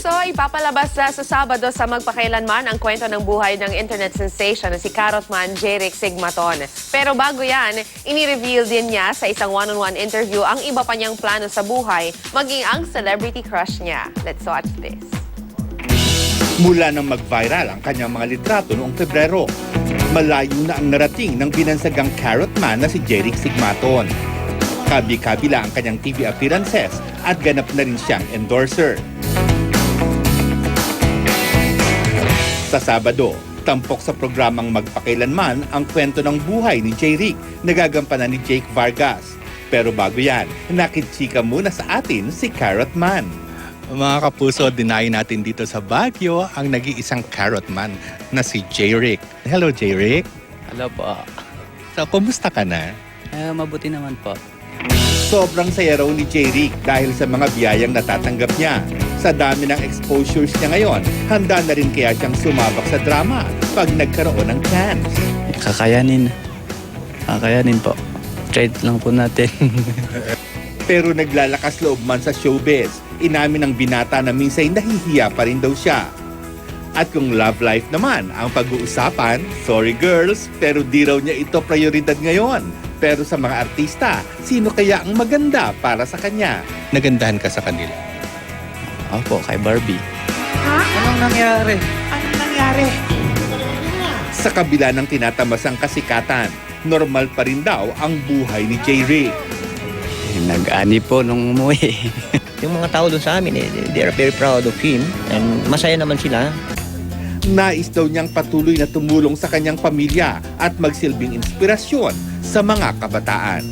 Agosto, ipapalabas na sa Sabado sa magpakailanman ang kwento ng buhay ng internet sensation na si Carrotman Jeric Sigmaton. Pero bago yan, inireveal din niya sa isang one-on-one interview ang iba pa niyang plano sa buhay, maging ang celebrity crush niya. Let's watch this. Mula nang mag-viral ang kanyang mga litrato noong Pebrero, malayo na ang narating ng binansagang Carrotman na si Jeric Sigmaton. Kabi-kabila ang kanyang TV appearances at ganap na rin siyang endorser. Sa Sabado, tampok sa programang Magpakailanman ang kwento ng buhay ni Jeric na gagampanan ni Jake Vargas. Pero bago yan, nakitsika muna sa atin si Carrotman. Mga kapuso, dinayin natin dito sa Baguio ang nag-iisang Carrotman na si Jeric. Hello, Jeric. Hello po. So, kumusta ka na? Mabuti naman po. Sobrang saya raw ni Jeric dahil sa mga biyayang natatanggap niya. Sa dami ng exposures niya ngayon, handa na rin kaya siyang sumabak sa drama pag nagkaroon ng chance. Kakayanin. Kakayanin po. Trade lang po natin. Pero naglalakas loob man sa showbiz, inamin ng binata na minsan nahihiya pa rin daw siya. At kung love life naman ang pag-uusapan, sorry girls, pero di raw niya ito prioridad ngayon. Pero sa mga artista, sino kaya ang maganda para sa kanya? Nagandahan ka sa kanila? Opo, kay Barbie. Anong nangyari? Anong nangyari? Sa kabila ng tinatamasang kasikatan, normal pa rin daw ang buhay ni Jeric. Nag-ani po nung umuwi. Yung mga tao doon sa amin, they are very proud of him and masaya naman sila. Nais daw niyang patuloy na tumulong sa kanyang pamilya at magsilbing inspirasyon sa mga kabataan.